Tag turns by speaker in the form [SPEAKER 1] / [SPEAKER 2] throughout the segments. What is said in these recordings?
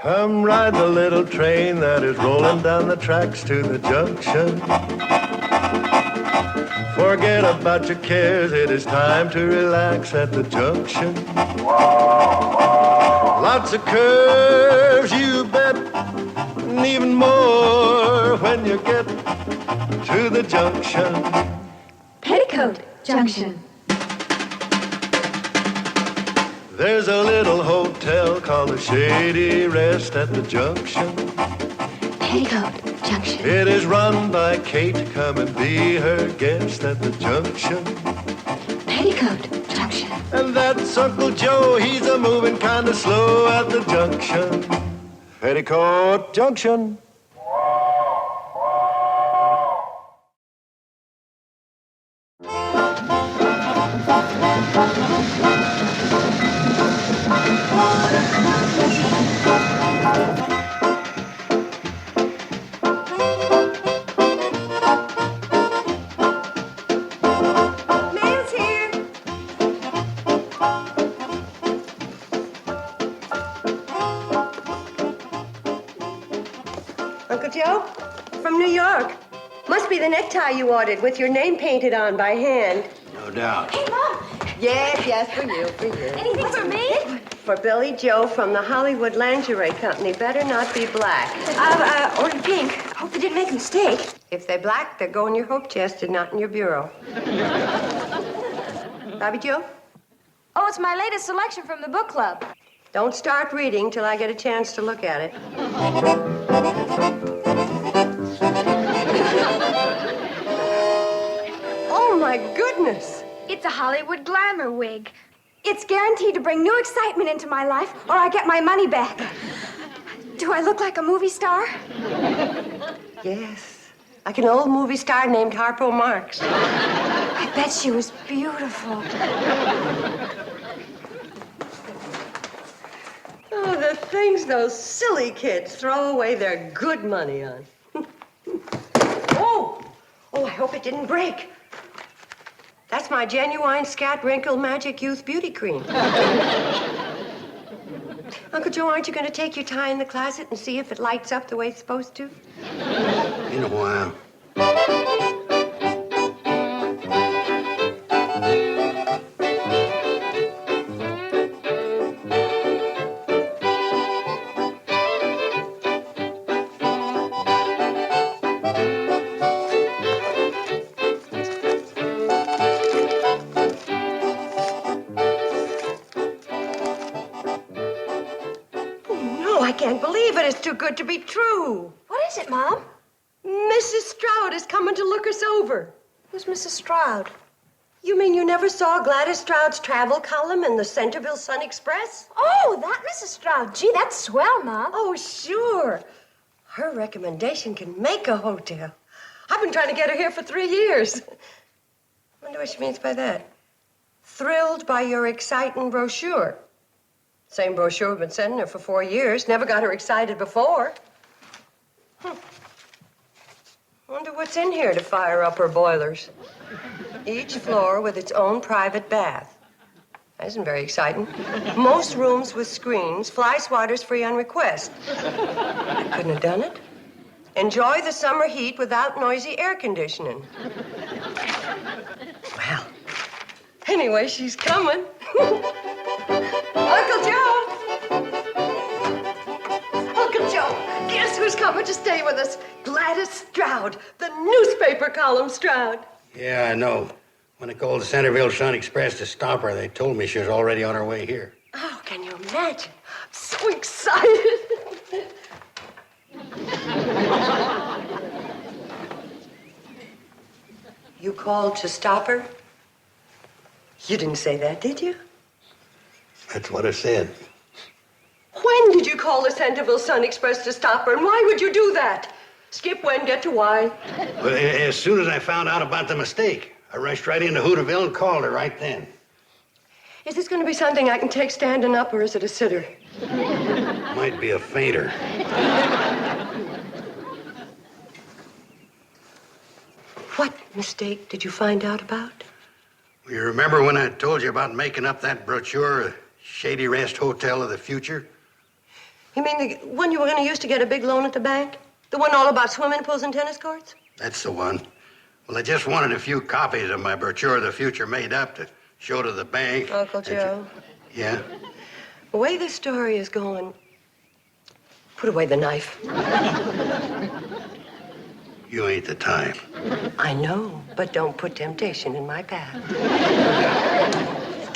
[SPEAKER 1] Come ride the little train that is rolling down the tracks to the junction. Forget about your cares, it is time to relax at the junction. Lots of curves, you bet, and even more when you get to the junction.
[SPEAKER 2] Petticoat Junction.
[SPEAKER 1] There's a little hotel called the Shady Rest at the junction.
[SPEAKER 2] Petticoat Junction.
[SPEAKER 1] It is run by Kate. Come and be her guest at the junction.
[SPEAKER 2] Petticoat Junction.
[SPEAKER 1] And that's Uncle Joe. He's a moving kind of slow at the junction. Petticoat Junction.
[SPEAKER 3] Uncle Joe? From New York. Must be the necktie you ordered with your name painted on by hand.
[SPEAKER 4] No doubt.
[SPEAKER 2] Hey, Mom!
[SPEAKER 3] Yes, for you.
[SPEAKER 2] Anything for me?
[SPEAKER 3] For Billy Joe from the Hollywood Lingerie Company. Better not be black.
[SPEAKER 2] Ordered pink. Hope they didn't make a mistake.
[SPEAKER 3] If they're black, they'll go in your hope chest and not in your bureau. Bobby Joe?
[SPEAKER 2] Oh, it's my latest selection from the book club.
[SPEAKER 3] Don't start reading till I get a chance to look at it. Oh, my goodness.
[SPEAKER 2] It's a Hollywood glamour wig. It's guaranteed to bring new excitement into my life, or I get my money back. Do I look like a movie star?
[SPEAKER 3] Yes. Like an old movie star named Harpo Marx.
[SPEAKER 2] I bet she was beautiful.
[SPEAKER 3] Oh, the things those silly kids throw away their good money on. Oh, I hope it didn't break. That's my genuine Scat Wrinkle Magic Youth Beauty Cream. Uncle Joe, aren't you going to take your tie in the closet and see if it lights up the way it's supposed to?
[SPEAKER 4] In a while.
[SPEAKER 3] I can't believe it. It's too good to be true.
[SPEAKER 2] What is it, Mom?
[SPEAKER 3] Mrs. Stroud is coming to look us over.
[SPEAKER 2] Who's Mrs. Stroud?
[SPEAKER 3] You mean you never saw Gladys Stroud's travel column in the Centerville Sun Express?
[SPEAKER 2] Oh, that Mrs. Stroud. Gee, that's swell, Mom.
[SPEAKER 3] Oh, sure. Her recommendation can make a hotel. I've been trying to get her here for 3 years. Wonder what she means by that. Thrilled by your exciting brochure. Same brochure we've been sending her for 4 years. Never got her excited before. Wonder what's in here to fire up her boilers. Each floor with its own private bath. That isn't very exciting. Most rooms with screens. Fly swatters free on request. I couldn't have done it. Enjoy the summer heat without noisy air conditioning. Well, anyway, she's coming. Uncle Joe! Uncle Joe, guess who's coming to stay with us? Gladys Stroud, the newspaper column Stroud.
[SPEAKER 4] Yeah, I know. When I called the Centerville Sun Express to stop her, they told me she was already on her way here.
[SPEAKER 3] Oh, can you imagine? I'm so excited. You called to stop her? You didn't say that, did you?
[SPEAKER 4] That's what I said.
[SPEAKER 3] When did you call the Centerville Sun Express to stop her, and why would you do that? Skip when, get to why.
[SPEAKER 4] Well, as soon as I found out about the mistake, I rushed right into Hooterville and called her right then.
[SPEAKER 3] Is this going to be something I can take standing up, or is it a sitter?
[SPEAKER 4] Might be a fainter.
[SPEAKER 3] What mistake did you find out about?
[SPEAKER 4] You remember when I told you about making up that brochure? Shady Rest Hotel of the future?
[SPEAKER 3] You mean the one you were going to use to get a big loan at the bank? The one all about swimming pools and tennis courts?
[SPEAKER 4] That's the one. Well, I just wanted a few copies of my brochure of the future made up to show to the bank.
[SPEAKER 3] Uncle Joe.
[SPEAKER 4] Yeah?
[SPEAKER 3] The way this story is going, put away the knife.
[SPEAKER 4] You ain't the type.
[SPEAKER 3] I know, but don't put temptation in my path.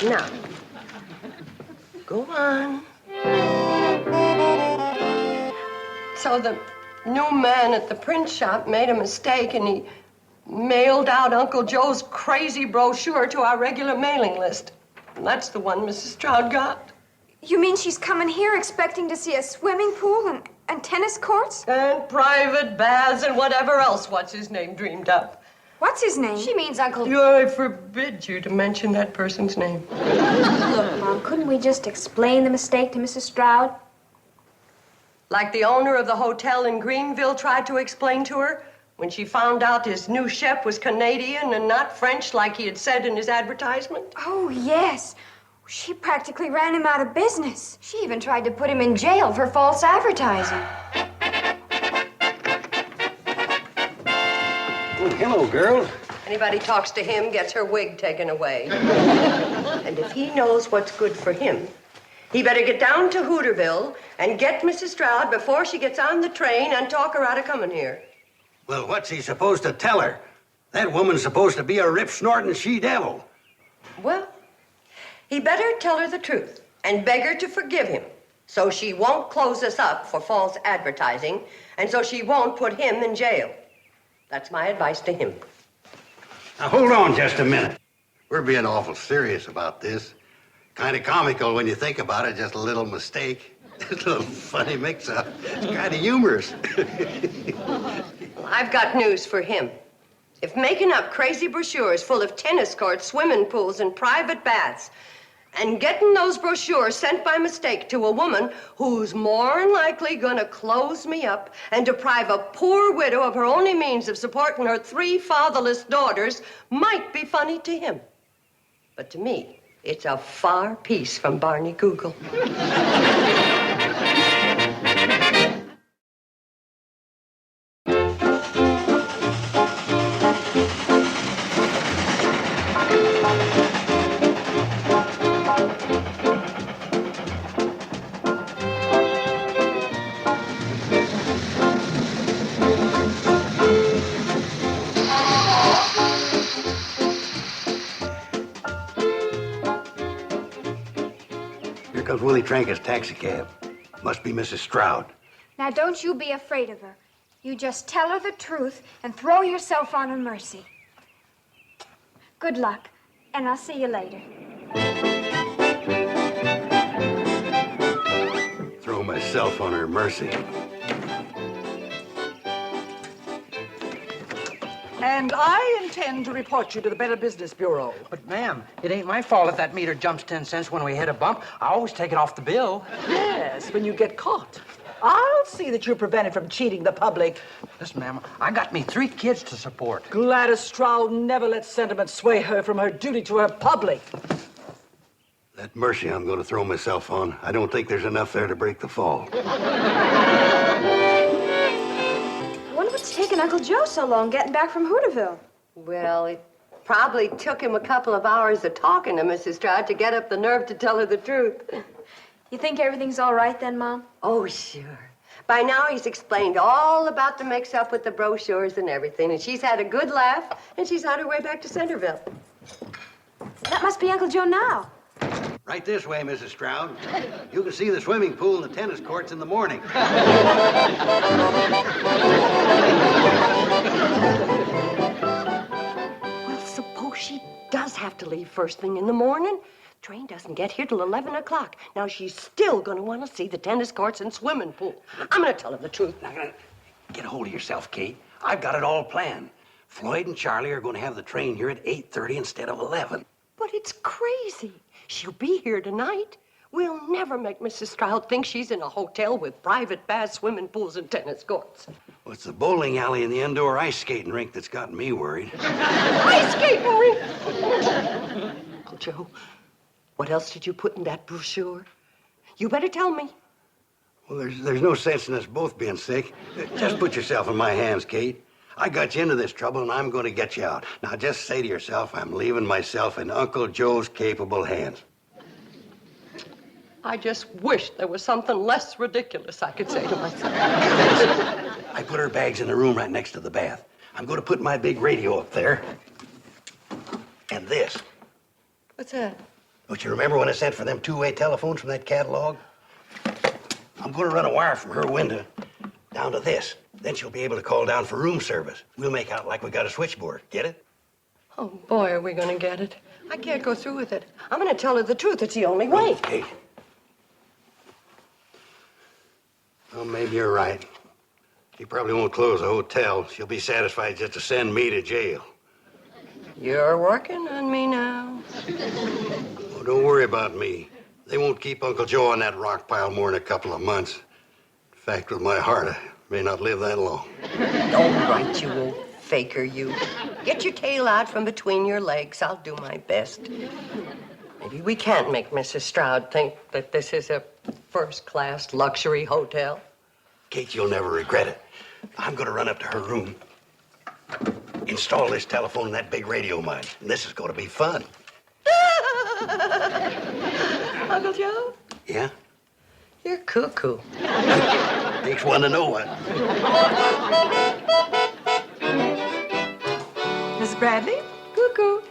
[SPEAKER 3] Now, go on. So the new man at the print shop made a mistake and he mailed out Uncle Joe's crazy brochure to our regular mailing list. And that's the one Mrs. Stroud got.
[SPEAKER 2] You mean she's coming here expecting to see a swimming pool and tennis courts?
[SPEAKER 3] And private baths and whatever else what's-his-name dreamed up.
[SPEAKER 2] What's his name?
[SPEAKER 5] She means Uncle...
[SPEAKER 3] I forbid you to mention that person's name.
[SPEAKER 5] Look, Mom, couldn't we just explain the mistake to Mrs. Stroud?
[SPEAKER 3] Like the owner of the hotel in Greenville tried to explain to her when she found out his new chef was Canadian and not French like he had said in his advertisement.
[SPEAKER 2] Oh, yes. She practically ran him out of business.
[SPEAKER 5] She even tried to put him in jail for false advertising.
[SPEAKER 4] Oh, hello, girl.
[SPEAKER 3] Anybody talks to him gets her wig taken away. And if he knows what's good for him, he better get down to Hooterville and get Mrs. Stroud before she gets on the train and talk her out of coming here.
[SPEAKER 4] Well, what's he supposed to tell her? That woman's supposed to be a rip-snorting she-devil.
[SPEAKER 3] Well, he better tell her the truth and beg her to forgive him so she won't close us up for false advertising and so she won't put him in jail. That's my advice to him.
[SPEAKER 4] Now, hold on just a minute. We're being awful serious about this. Kind of comical when you think about it, just a little mistake. A little funny mix-up. It's kind of humorous.
[SPEAKER 3] I've got news for him. If making up crazy brochures full of tennis courts, swimming pools, and private baths, and getting those brochures sent by mistake to a woman who's more than likely gonna close me up and deprive a poor widow of her only means of supporting her 3 fatherless daughters might be funny to him. But to me, it's a far piece from Barney Google.
[SPEAKER 4] Here comes Willie Tranker's taxicab. Must be Mrs. Stroud.
[SPEAKER 2] Now, don't you be afraid of her. You just tell her the truth and throw yourself on her mercy. Good luck, and I'll see you later.
[SPEAKER 4] Throw myself on her mercy.
[SPEAKER 6] And I intend to report you to the Better Business Bureau.
[SPEAKER 7] But, ma'am, it ain't my fault if that meter jumps 10 cents when we hit a bump. I always take it off the bill.
[SPEAKER 6] Yes, when you get caught. I'll see that you're prevented from cheating the public.
[SPEAKER 7] Listen, ma'am, I got me 3 kids to support.
[SPEAKER 6] Gladys Stroud never let sentiment sway her from her duty to her public.
[SPEAKER 4] That mercy I'm going to throw myself on, I don't think there's enough there to break the fall.
[SPEAKER 5] I wonder what's taking Uncle Joe so long getting back from Hooterville.
[SPEAKER 3] Well, it probably took him a couple of hours of talking to Mrs. Stroud to get up the nerve to tell her the truth.
[SPEAKER 5] You think everything's all right then, Mom?
[SPEAKER 3] Oh, sure. By now, he's explained all about the mix-up with the brochures and everything, and she's had a good laugh, and she's on her way back to Centerville.
[SPEAKER 5] That must be Uncle Joe now.
[SPEAKER 4] Right this way, Mrs. Stroud. You can see the swimming pool and the tennis courts in the morning.
[SPEAKER 3] Well, suppose she does have to leave first thing in the morning. Train doesn't get here till 11 o'clock. Now, she's still going to want to see the tennis courts and swimming pool. I'm going to tell her the truth.
[SPEAKER 4] Now, get a hold of yourself, Kate. I've got it all planned. Floyd and Charlie are going to have the train here at 8:30 instead of 11.
[SPEAKER 3] But it's crazy. She'll be here tonight. We'll never make Mrs. Stroud think she's in a hotel with private baths, swimming pools, and tennis courts.
[SPEAKER 4] Well, it's the bowling alley and the indoor ice skating rink that's gotten me worried.
[SPEAKER 3] Ice skating rink! Uncle Joe, What else did you put in that brochure? You better tell me.
[SPEAKER 4] Well, there's no sense in us both being sick. Just put yourself in my hands, Kate. I got you into this trouble, and I'm going to get you out. Now, just say to yourself, I'm leaving myself in Uncle Joe's capable hands.
[SPEAKER 3] I just wish there was something less ridiculous I could say to myself.
[SPEAKER 4] I put her bags in the room right next to the bath. I'm going to put my big radio up there. And this.
[SPEAKER 3] What's that?
[SPEAKER 4] Don't you remember when I sent for them two-way telephones from that catalog? I'm going to run a wire from her window down to this. Then she'll be able to call down for room service. We'll make out like we got a switchboard. Get it?
[SPEAKER 3] Oh, boy, are we going to get it. I can't go through with it. I'm going to tell her the truth. It's the only way.
[SPEAKER 4] Kate. Well, maybe you're right. She probably won't close the hotel. She'll be satisfied just to send me to jail.
[SPEAKER 3] You're working on me now.
[SPEAKER 4] Oh, don't worry about me. They won't keep Uncle Joe on that rock pile more than a couple of months. In fact, with my heart, I may not live that long.
[SPEAKER 3] All right, you old faker, you. Get your tail out from between your legs. I'll do my best. Maybe we can't make Mrs. Stroud think that this is a first-class luxury hotel.
[SPEAKER 4] Kate, you'll never regret it. I'm going to run up to her room, install this telephone and that big radio of mine. And this is going to be fun.
[SPEAKER 3] Uncle Joe?
[SPEAKER 4] Yeah?
[SPEAKER 3] You're cuckoo.
[SPEAKER 4] Takes one to know one.
[SPEAKER 6] Miss Bradley?
[SPEAKER 3] Cuckoo.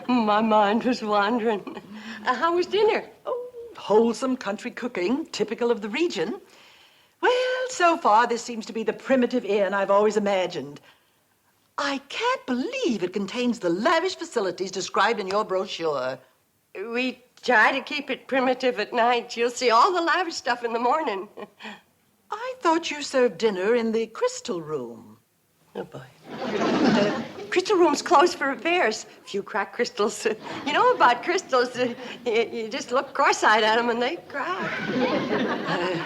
[SPEAKER 3] My mind was wandering. How was dinner?
[SPEAKER 6] Oh, wholesome country cooking, typical of the region. Well, so far, this seems to be the primitive inn I've always imagined. I can't believe it contains the lavish facilities described in your brochure.
[SPEAKER 3] We try to keep it primitive at night. You'll see all the lavish stuff in the morning.
[SPEAKER 6] I thought you served dinner in the crystal room.
[SPEAKER 3] Oh, boy. Crystal room's closed for repairs. A few cracked crystals. You know about crystals. You just look cross-eyed at them and they crack.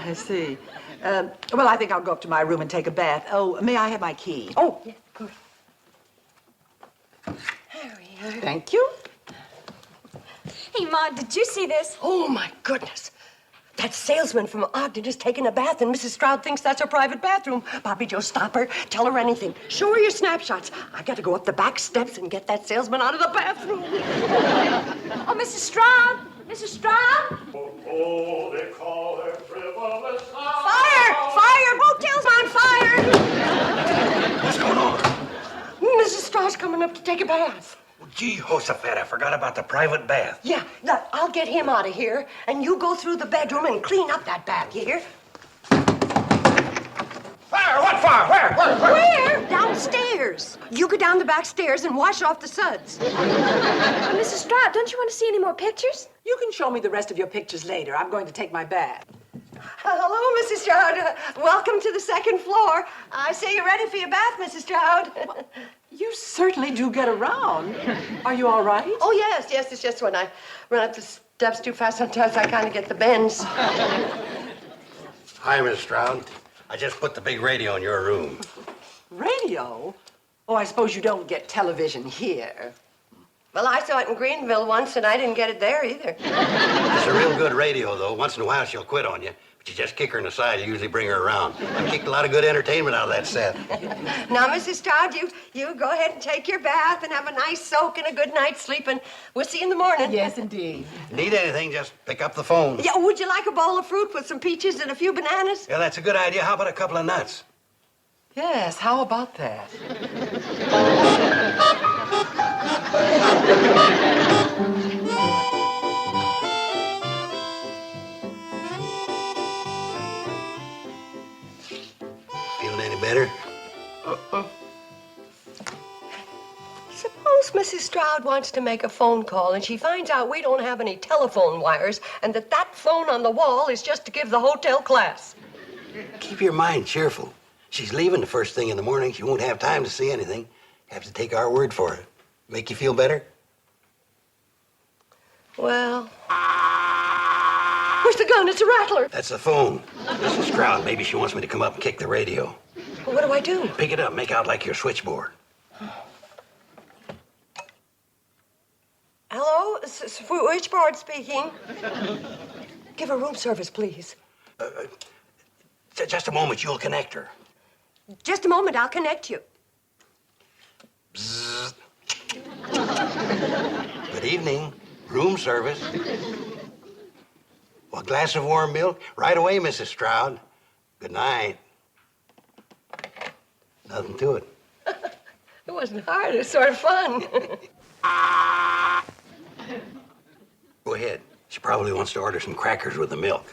[SPEAKER 6] I see. Well, I think I'll go up to my room and take a bath. Oh, may I have my key?
[SPEAKER 3] Oh, yeah, of course. Harry.
[SPEAKER 6] Thank you.
[SPEAKER 2] Hey, Ma, did you see this?
[SPEAKER 3] Oh, my goodness. That salesman from Ogden is taking a bath, and Mrs. Stroud thinks that's her private bathroom. Bobby Joe, stop her. Tell her anything. Show her your snapshots. I got to go up the back steps and get that salesman out of the bathroom.
[SPEAKER 2] Oh, Mrs. Stroud! Mrs. Stroud!
[SPEAKER 1] Oh, they call her frivolous.
[SPEAKER 3] Fire! Fire! Motel's on fire!
[SPEAKER 4] What's going on?
[SPEAKER 3] Mrs. Stroud's coming up to take a bath.
[SPEAKER 4] Well, gee, Josephat, I forgot about the private bath.
[SPEAKER 3] Yeah, look, I'll get him out of here, and you go through the bedroom and clean up that bath, you hear?
[SPEAKER 7] Fire! What fire? Where?
[SPEAKER 3] Where? Downstairs. You go down the back stairs and wash off the suds.
[SPEAKER 5] Mrs. Stroud, don't you want to see any more pictures?
[SPEAKER 6] You can show me the rest of your pictures later. I'm going to take my bath.
[SPEAKER 3] Hello, Mrs. Stroud. Welcome to the second floor. I see you're ready for your bath, Mrs. Stroud.
[SPEAKER 6] You certainly do get around. Are you all right?
[SPEAKER 3] Oh, yes. It's just when I run up the steps too fast, sometimes I kind of get the bends.
[SPEAKER 4] Hi, Miss Stroud. I just put the big radio in your room.
[SPEAKER 6] Radio? Oh, I suppose you don't get television here.
[SPEAKER 3] Well, I saw it in Greenville once, and I didn't get it there either.
[SPEAKER 4] It's a real good radio, though. Once in a while, she'll quit on you. But you just kick her in the side. You usually bring her around. I've kicked a lot of good entertainment out of that set.
[SPEAKER 3] Now, Mrs. Stroud, you go ahead and take your bath and have a nice soak and a good night's sleep, and we'll see you in the morning.
[SPEAKER 6] Yes, indeed.
[SPEAKER 4] Need anything, just pick up the phone.
[SPEAKER 3] Yeah, would you like a bowl of fruit with some peaches and a few bananas?
[SPEAKER 4] Yeah, that's a good idea. How about a couple of nuts?
[SPEAKER 6] Yes, how about that?
[SPEAKER 4] Feeling any better?
[SPEAKER 3] Suppose Mrs. Stroud wants to make a phone call and she finds out we don't have any telephone wires and that phone on the wall is just to give the hotel class.
[SPEAKER 4] Keep your mind cheerful. She's leaving the first thing in the morning. She won't have time to see anything. Have to take our word for it. Make you feel better?
[SPEAKER 3] Well, where's the gun? It's a rattler.
[SPEAKER 4] That's the phone. Mrs. Stroud, maybe she wants me to come up and kick the radio.
[SPEAKER 3] Well, what do I do?
[SPEAKER 4] Pick it up, make out like your switchboard.
[SPEAKER 3] Switchboard speaking. Give her room service, please.
[SPEAKER 4] Just a moment, you'll connect her.
[SPEAKER 3] Just a moment, I'll connect you.
[SPEAKER 4] Bzzz. Good evening. Room service. Well, a glass of warm milk? Right away, Mrs. Stroud. Good night. Nothing to it.
[SPEAKER 3] It wasn't hard. It was sort of fun.
[SPEAKER 4] Go ahead. She probably wants to order some crackers with the milk.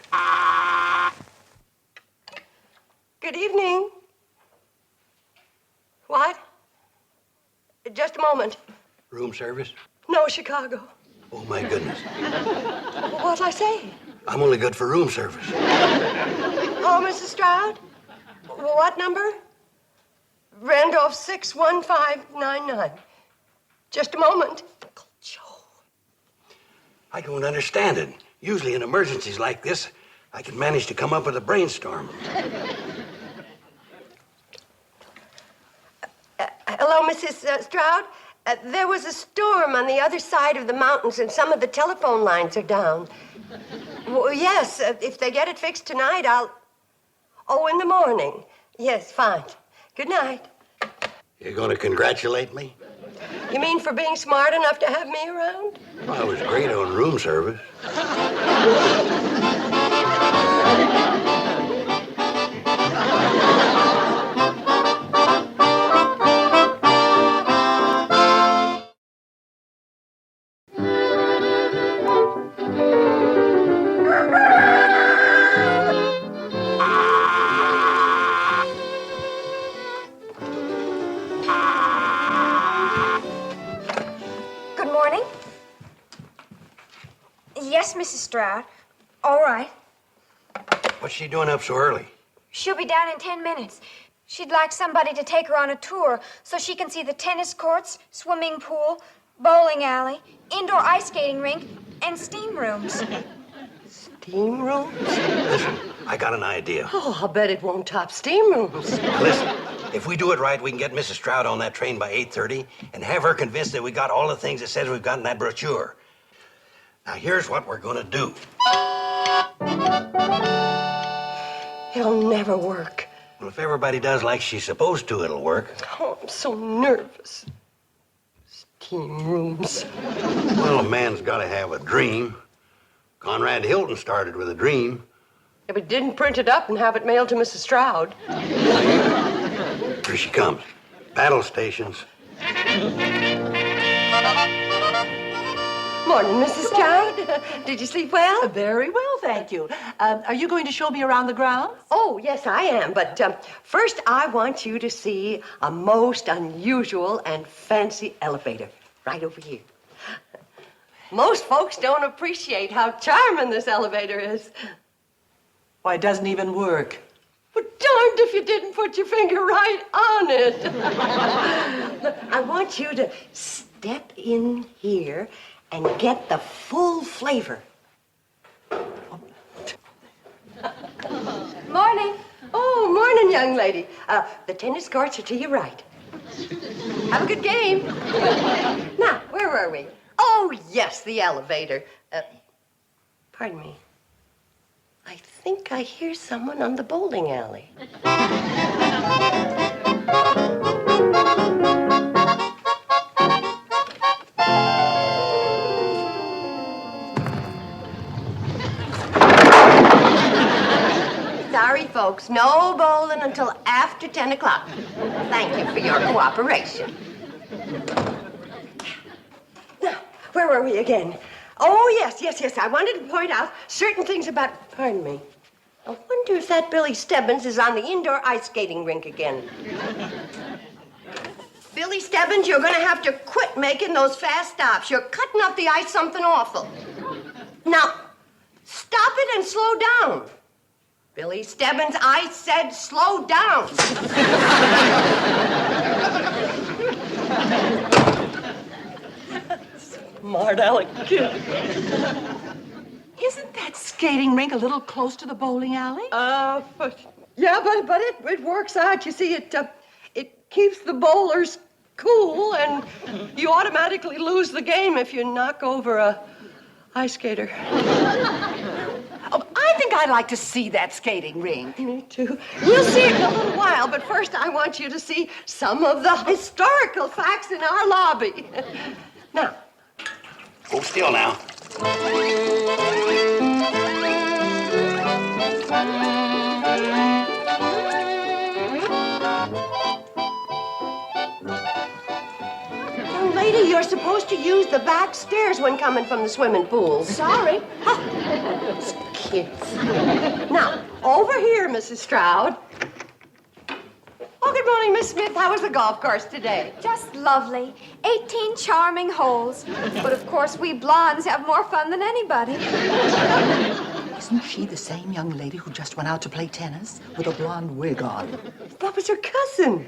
[SPEAKER 3] Good evening. What? Just a moment.
[SPEAKER 4] Room service?
[SPEAKER 3] No, Chicago.
[SPEAKER 4] Oh, my goodness.
[SPEAKER 3] What'll I say?
[SPEAKER 4] I'm only good for room service.
[SPEAKER 3] Oh, Mrs. Stroud? What number? Randolph 61599. Just a moment. Uncle Joe.
[SPEAKER 4] I don't understand it. Usually in emergencies like this, I can manage to come up with a brainstorm.
[SPEAKER 3] Hello, Mrs. Stroud? There was a storm on the other side of the mountains, and some of the telephone lines are down. Well, yes, if they get it fixed tonight, I'll... Oh, in the morning. Yes, fine. Good night.
[SPEAKER 4] You're going to congratulate me?
[SPEAKER 3] You mean for being smart enough to have me around?
[SPEAKER 4] Well, I was great on room service.
[SPEAKER 2] Good morning. Yes, Mrs. Stroud. All right.
[SPEAKER 4] What's she doing up so early?
[SPEAKER 2] She'll be down in 10 minutes. She'd like somebody to take her on a tour so she can see the tennis courts, swimming pool, bowling alley, indoor ice skating rink, and steam rooms.
[SPEAKER 3] Steam rooms?
[SPEAKER 4] Listen, I got an idea.
[SPEAKER 3] Oh, I'll bet it won't top steam rooms.
[SPEAKER 4] Listen, if we do it right, we can get Mrs. Stroud on that train by 8:30 and have her convinced that we got all the things it says we've got in that brochure. Now, here's what we're going to do.
[SPEAKER 3] It'll never work.
[SPEAKER 4] Well, if everybody does like she's supposed to, it'll work.
[SPEAKER 3] Oh, I'm so nervous. Steam rooms.
[SPEAKER 4] Well, a man's got to have a dream. Conrad Hilton started with a dream.
[SPEAKER 3] If it didn't print it up and have it mailed to Mrs. Stroud.
[SPEAKER 4] Here she comes. Battle stations.
[SPEAKER 3] Morning, Mrs. Stroud. Did you sleep well?
[SPEAKER 6] Very well, thank you. Are you going to show me around the grounds?
[SPEAKER 3] Oh, yes, I am. But first, I want you to see a most unusual and fancy elevator right over here. Most folks don't appreciate how charming this elevator is.
[SPEAKER 6] Why, it doesn't even work.
[SPEAKER 3] Well, darned if you didn't put your finger right on it. Look, I want you to step in here and get the full flavor.
[SPEAKER 2] Morning.
[SPEAKER 3] Oh, morning, young lady. The tennis courts are to your right. Have a good game. Now, where were we? Oh, yes, the elevator. Pardon me. I think I hear someone on the bowling alley. Sorry, folks. No bowling until after 10 o'clock. Thank you for your cooperation. Now, where were we again? Oh, yes. I wanted to point out certain things about... Pardon me. I wonder if that Billy Stebbins is on the indoor ice skating rink again. Billy Stebbins, you're going to have to quit making those fast stops. You're cutting up the ice something awful. Now, stop it and slow down. Billy Stebbins, I said slow down. Smart aleck kid.
[SPEAKER 6] Isn't that skating rink a little close to the bowling alley?
[SPEAKER 3] But it works out. You see, it keeps the bowlers cool, and you automatically lose the game if you knock over a ice skater.
[SPEAKER 6] Oh, I think I'd like to see that skating rink.
[SPEAKER 3] Me too. We'll see it in a little while, but first I want you to see some of the historical facts in our lobby. Now.
[SPEAKER 4] Hold still now.
[SPEAKER 3] Young lady, you're supposed to use the back stairs when coming from the swimming pool.
[SPEAKER 5] Sorry.
[SPEAKER 3] Those kids. Now, over here, Mrs. Stroud. Oh, good morning, Miss Smith. How was the golf course today?
[SPEAKER 2] Just lovely. 18 charming holes. But of course, we blondes have more fun than anybody.
[SPEAKER 6] Isn't she the same young lady who just went out to play tennis with a blonde wig on?
[SPEAKER 3] That was her cousin.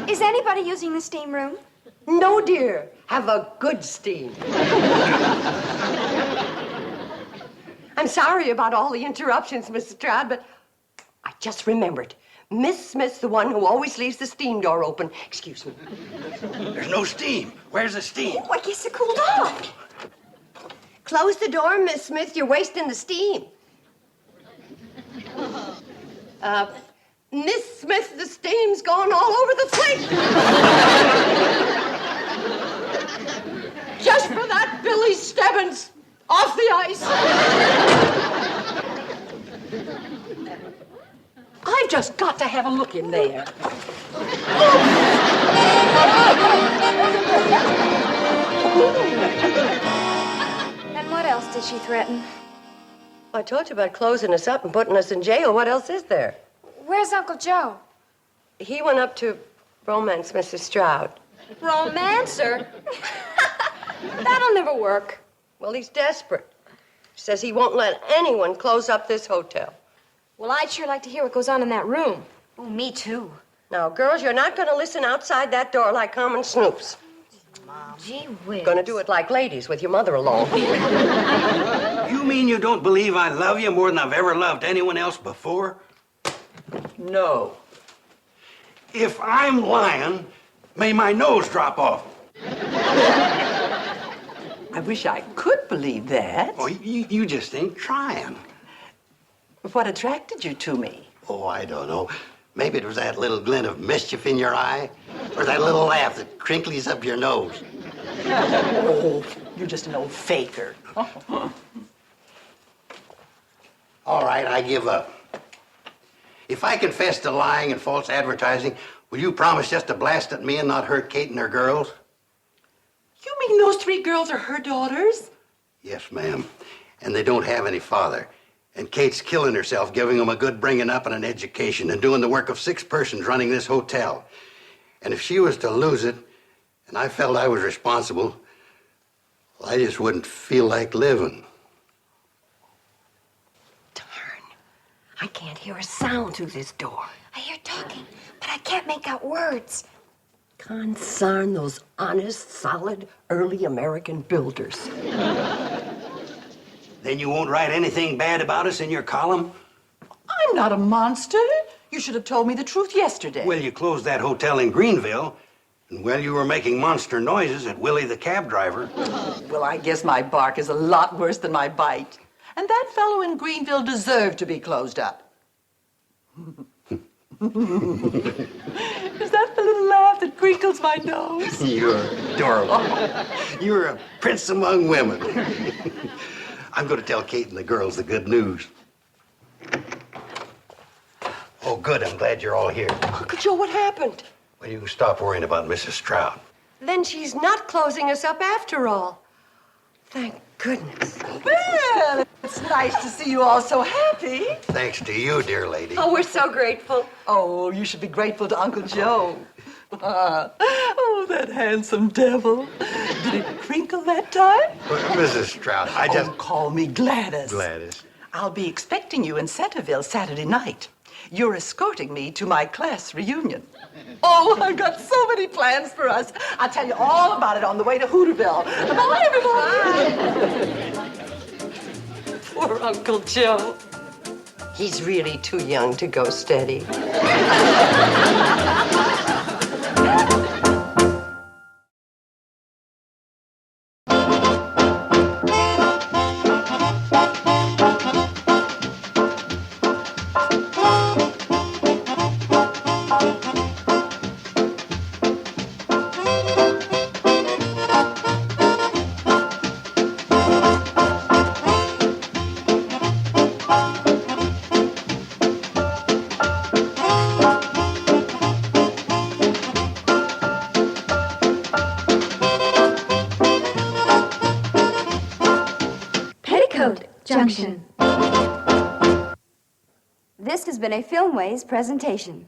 [SPEAKER 2] Is anybody using the steam room?
[SPEAKER 3] No, dear. Have a good steam. I'm sorry about all the interruptions, Mrs. Stroud, but I just remembered. Miss Smith's the one who always leaves the steam door open. Excuse me.
[SPEAKER 4] There's no steam. Where's the steam?
[SPEAKER 3] Oh, I guess it cooled off. Close the door, Miss Smith. You're wasting the steam. Miss Smith, the steam's gone all over the place. Just for that Billy Stebbins off the ice. I've just got to have a look in there.
[SPEAKER 2] And what else did she threaten?
[SPEAKER 3] I told you about closing us up and putting us in jail. What else is there?
[SPEAKER 2] Where's Uncle Joe?
[SPEAKER 3] He went up to romance Mrs. Stroud.
[SPEAKER 5] Romancer? That'll never work.
[SPEAKER 3] Well, he's desperate. Says he won't let anyone close up this hotel.
[SPEAKER 5] Well, I'd sure like to hear what goes on in that room.
[SPEAKER 2] Oh, me too.
[SPEAKER 3] Now, girls, you're not going to listen outside that door like common snoops.
[SPEAKER 2] Gee whiz.
[SPEAKER 3] Going to do it like ladies with your mother along.
[SPEAKER 4] You mean you don't believe I love you more than I've ever loved anyone else before?
[SPEAKER 6] No.
[SPEAKER 4] If I'm lying, may my nose drop off.
[SPEAKER 6] I wish I could believe that.
[SPEAKER 4] Oh, you just ain't trying.
[SPEAKER 6] What attracted you to me?
[SPEAKER 4] Oh, I don't know. Maybe it was that little glint of mischief in your eye, or that little laugh that crinkles up your nose.
[SPEAKER 6] Oh, you're just an old faker.
[SPEAKER 4] All right, I give up. If I confess to lying and false advertising, will you promise just to blast at me and not hurt Kate and her girls?
[SPEAKER 6] You mean those 3 girls are her daughters?
[SPEAKER 4] Yes, ma'am. And they don't have any father. And Kate's killing herself, giving them a good bringing up and an education, and doing the work of 6 persons running this hotel. And if she was to lose it, and I felt I was responsible, well, I just wouldn't feel like living.
[SPEAKER 3] Darn. I can't hear a sound through this door.
[SPEAKER 2] I hear talking, but I can't make out words.
[SPEAKER 3] Concern those honest, solid, early American builders.
[SPEAKER 4] Then you won't write anything bad about us in your column?
[SPEAKER 6] I'm not a monster. You should have told me the truth yesterday.
[SPEAKER 4] Well, you closed that hotel in Greenville, and while you were making monster noises at Willie the cab driver.
[SPEAKER 6] Well, I guess my bark is a lot worse than my bite. And that fellow in Greenville deserved to be closed up. Is that the little laugh that crinkles my nose?
[SPEAKER 4] You're adorable. You're a prince among women. I'm going to tell Kate and the girls the good news. Oh, good. I'm glad you're all here.
[SPEAKER 3] Uncle Joe, what happened?
[SPEAKER 4] Well, you can stop worrying about Mrs. Stroud.
[SPEAKER 3] Then she's not closing us up after all. Thank goodness.
[SPEAKER 6] Well, it's nice to see you all so happy.
[SPEAKER 4] Thanks to you, dear lady.
[SPEAKER 3] Oh, we're so grateful.
[SPEAKER 6] Oh, you should be grateful to Uncle Joe. Oh, that handsome devil. Did it crinkle that time?
[SPEAKER 4] Mrs. Stroud, I just...
[SPEAKER 6] Oh, call me Gladys.
[SPEAKER 4] Gladys.
[SPEAKER 6] I'll be expecting you in Centerville Saturday night. You're escorting me to my class reunion. Oh, I've got so many plans for us. I'll tell you all about it on the way to Hooterville. Bye, everybody.
[SPEAKER 3] Poor Uncle Joe. He's really too young to go steady.
[SPEAKER 2] Junction.
[SPEAKER 5] This has been a Filmways presentation.